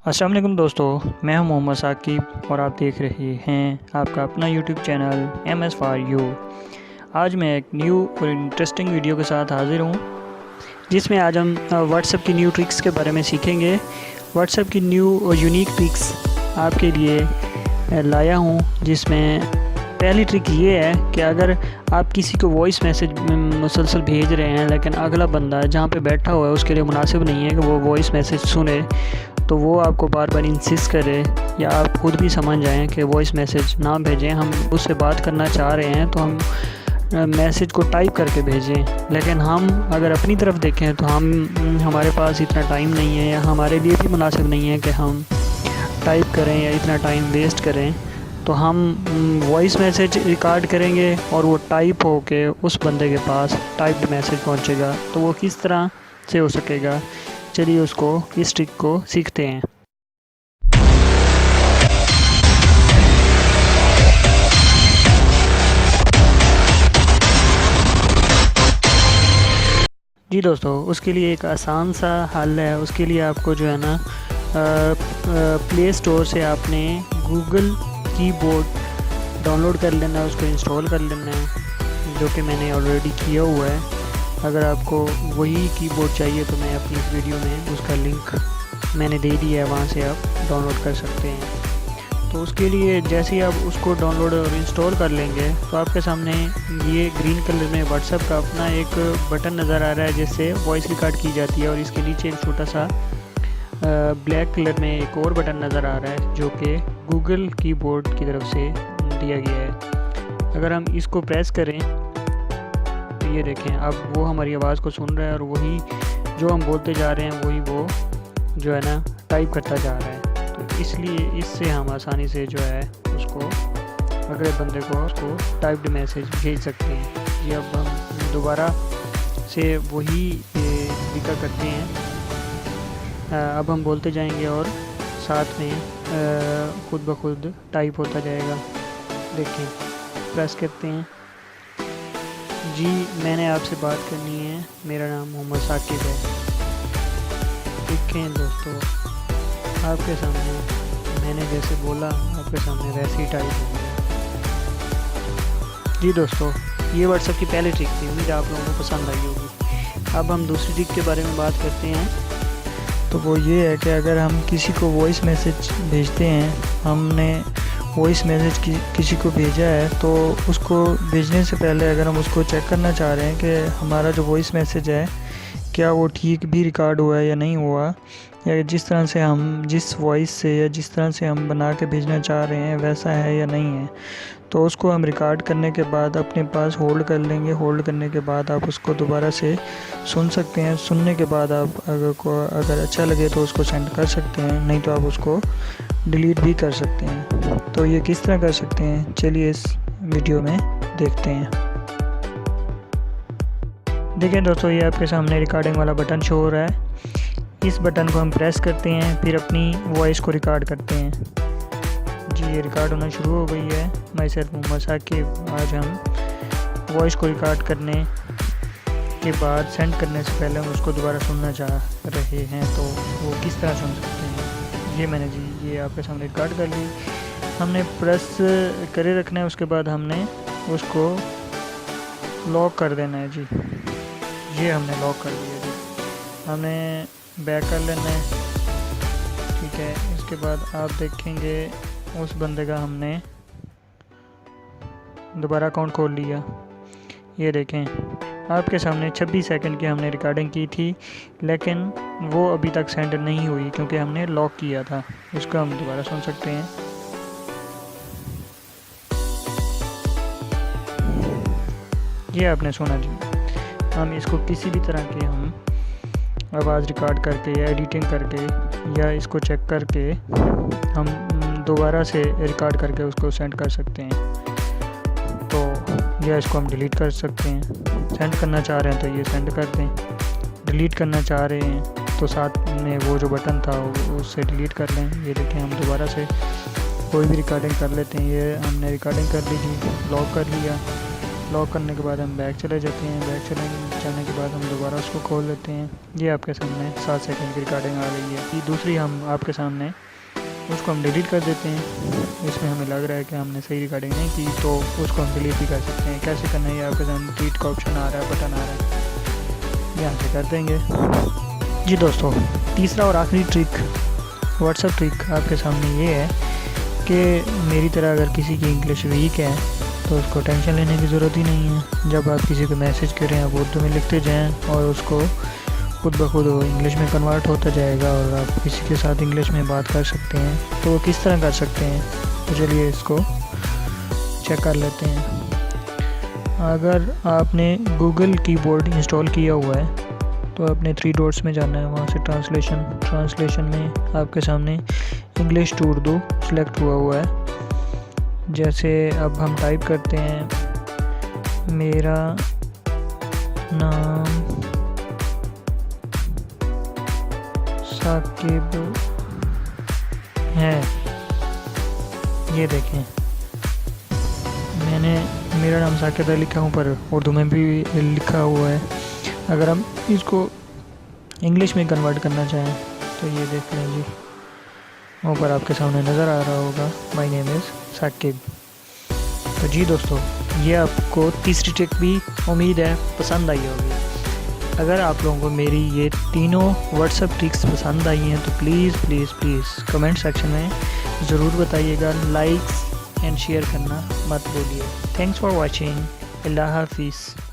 अस्सलाम वालेकुम दोस्तों, मैं हूं मोहम्मद साकिब और आप देख रहे हैं आपका अपना YouTube channel MS for you. आज मैं एक न्यू और इंटरेस्टिंग वीडियो के साथ हाज़िर हूं, जिसमें आज हम व्हाट्सएप की न्यू ट्रिक्स के बारे में सीखेंगे। व्हाट्सएप की न्यू और यूनिक ट्रिक्स आपके लिए लाया हूं, जिसमें पहली ट्रिक ये है कि अगर आप किसी को वॉइस मैसेज मुसलसल भेज रहे हैं लेकिन अगला बंदा जहाँ पे बैठा हुआ है उसके लिए मुनासिब नहीं है कि वो वॉइस मैसेज सुने, तो वो आपको बार बार इंसिस्ट करे या आप खुद भी समझ जाएं कि वॉइस मैसेज ना भेजें, हम उससे बात करना चाह रहे हैं तो हम मैसेज को टाइप करके भेजें। लेकिन हम अगर अपनी तरफ देखें तो हमारे पास इतना टाइम नहीं है या हमारे लिए भी मुनासिब नहीं है कि हम टाइप करें या इतना टाइम वेस्ट करें, तो हम वॉइस मैसेज रिकॉर्ड करेंगे और वो टाइप हो के उस बंदे के पास टाइप्ड मैसेज पहुंचेगा। तो वो किस तरह से हो सकेगा, चलिए उसको इस ट्रिक को सीखते हैं। जी दोस्तों, उसके लिए एक आसान सा हल है। उसके लिए आपको जो है ना प्ले स्टोर से आपने गूगल कीबोर्ड डाउनलोड कर लेना है, उसको इंस्टॉल कर लेना है, जो कि मैंने ऑलरेडी किया हुआ है। अगर आपको वही कीबोर्ड चाहिए तो मैं अपनी इस वीडियो में उसका लिंक मैंने दे दिया है, वहाँ से आप डाउनलोड कर सकते हैं। तो उसके लिए जैसे ही आप उसको डाउनलोड और इंस्टॉल कर लेंगे तो आपके सामने ये ग्रीन कलर में व्हाट्सएप का अपना एक बटन नज़र आ रहा है जिससे वॉइस रिकॉर्ड की जाती है, और इसके नीचे एक छोटा सा ब्लैक कलर में एक और बटन नज़र आ रहा है जो कि गूगल कीबोर्ड की तरफ से दिया गया है। अगर हम इसको प्रेस करें तो ये देखें, अब वो हमारी आवाज़ को सुन रहा है और वही जो हम बोलते जा रहे हैं वही वो जो है ना टाइप करता जा रहा है। तो इसलिए इससे हम आसानी से जो है उसको अगले बंदे को उसको टाइप्ड मैसेज भेज सकते हैं। ये अब हम दोबारा से वही तरीका करते हैं। अब हम बोलते जाएंगे और साथ में खुद ब खुद टाइप होता जाएगा। देखिए, प्रेस करते हैं। जी, मैंने आपसे बात करनी है, मेरा नाम मोहम्मद साकिब है। देखें दोस्तों, आपके सामने मैंने जैसे बोला आपके सामने वैसे ही टाइप हो गया। जी दोस्तों, ये व्हाट्सएप की पहली ट्रिक थी, उम्मीद आप लोगों को पसंद आई होगी। अब हम दूसरी ट्रिक के बारे में बात करते हैं। तो वो ये है कि अगर हम किसी को वॉइस मैसेज भेजते हैं, हमने वॉइस मैसेज किसी को भेजा है, तो उसको भेजने से पहले अगर हम उसको चेक करना चाह रहे हैं कि हमारा जो वॉइस मैसेज है क्या वो ठीक भी रिकॉर्ड हुआ है या नहीं हुआ, या जिस तरह से हम जिस वॉइस से या जिस तरह से हम बना के भेजना चाह रहे हैं वैसा है या नहीं है, तो उसको हम रिकॉर्ड करने के बाद अपने पास होल्ड कर लेंगे। होल्ड करने के बाद आप उसको दोबारा से सुन सकते हैं। सुनने के बाद आप अगर अच्छा लगे तो उसको सेंड कर सकते हैं, नहीं तो आप उसको डिलीट भी कर सकते हैं। तो ये किस तरह कर सकते हैं, चलिए इस वीडियो में देखते हैं। देखिए दोस्तों, ये आपके सामने रिकॉर्डिंग वाला बटन शो हो रहा है। इस बटन को हम प्रेस करते हैं, फिर अपनी वॉइस को रिकॉर्ड करते हैं। जी, ये रिकॉर्ड होना शुरू हो गई है। मैं सिर्फ मोहम्मद साकिब, आज हम वॉइस को रिकॉर्ड करने के बाद सेंड करने से पहले हम उसको दोबारा सुनना चाह रहे हैं, तो वो किस तरह सुन सकते हैं। ये आपके सामने रिकॉर्ड कर ली। हमने प्रेस करे रखना है, उसके बाद हमने उसको लॉक कर देना है। जी, ये हमने लॉक कर दिया। जी, हमने बैक कर लेना है, ठीक है। इसके बाद आप देखेंगे उस बंदे का हमने दोबारा अकाउंट खोल लिया। ये देखें, आपके सामने 26 सेकंड की हमने रिकॉर्डिंग की थी, लेकिन वो अभी तक सेंड नहीं हुई क्योंकि हमने लॉक किया था। इसको हम दोबारा सुन सकते हैं। ये आपने सुना जी। हम इसको किसी भी तरह के हम आवाज़ रिकॉर्ड करके या एडिटिंग करके या इसको चेक करके हम दोबारा से रिकॉर्ड करके उसको सेंड कर सकते हैं। तो या इसको हम डिलीट कर सकते हैं। सेंड करना चाह रहे हैं तो ये सेंड कर दें, डिलीट करना चाह रहे हैं तो साथ में वो जो बटन था उससे डिलीट कर लें। ये देखें, हम दोबारा से कोई भी रिकॉर्डिंग कर लेते हैं। ये हमने रिकॉर्डिंग कर ली थी, लॉक कर लिया। लॉक करने के बाद हम बैक चले जाते हैं। बैक चले जाने के बाद हम दोबारा उसको खोल लेते हैं। ये आपके सामने 7 सेकंड की रिकॉर्डिंग आ रही है। ये दूसरी हम आपके सामने उसको हम डिलीट कर देते हैं। इसमें हमें लग रहा है कि हमने सही रिकॉर्डिंग नहीं की, तो उसको हम डिलीट भी कर सकते हैं। कैसे करना है, ये आपके सामने डिलीट का ऑप्शन आ रहा है, बटन आ रहा है, यहाँ से कर देंगे। जी दोस्तों, तीसरा और आखिरी ट्रिक, व्हाट्सएप ट्रिक आपके सामने ये है कि मेरी तरह अगर किसी की इंग्लिश वीक है तो उसको टेंशन लेने की ज़रूरत ही नहीं है। जब आप किसी को मैसेज करें आप उर्दू में लिखते जाएं और उसको खुद ब खुद इंग्लिश में कन्वर्ट होता जाएगा और आप किसी के साथ इंग्लिश में बात कर सकते हैं। तो वो किस तरह कर सकते हैं, तो चलिए इसको चेक कर लेते हैं। अगर आपने गूगल कीबोर्ड इंस्टॉल किया हुआ है तो आपने 3 डॉट्स में जाना है, वहाँ से ट्रांसलेशन में आपके सामने इंग्लिश टू उर्दू सेलेक्ट हुआ है। जैसे अब हम टाइप करते हैं मेरा नाम साकिब है, ये देखें मैंने मेरा नाम साकिब है लिखा हूँ पर उर्दू में भी लिखा हुआ है। अगर हम इसको इंग्लिश में कन्वर्ट करना चाहें तो ये देख लें जी, ऊपर आपके सामने नज़र आ रहा होगा माय नेम इज़ साकिब। तो जी दोस्तों, ये आपको तीसरी ट्रिक भी उम्मीद है पसंद आई होगी। अगर आप लोगों को मेरी ये तीनों व्हाट्सएप ट्रिक्स पसंद आई हैं तो प्लीज़ कमेंट सेक्शन में ज़रूर बताइएगा। लाइक्स एंड शेयर करना मत भूलिए। Thanks for watching. अल्लाह हाफिज़।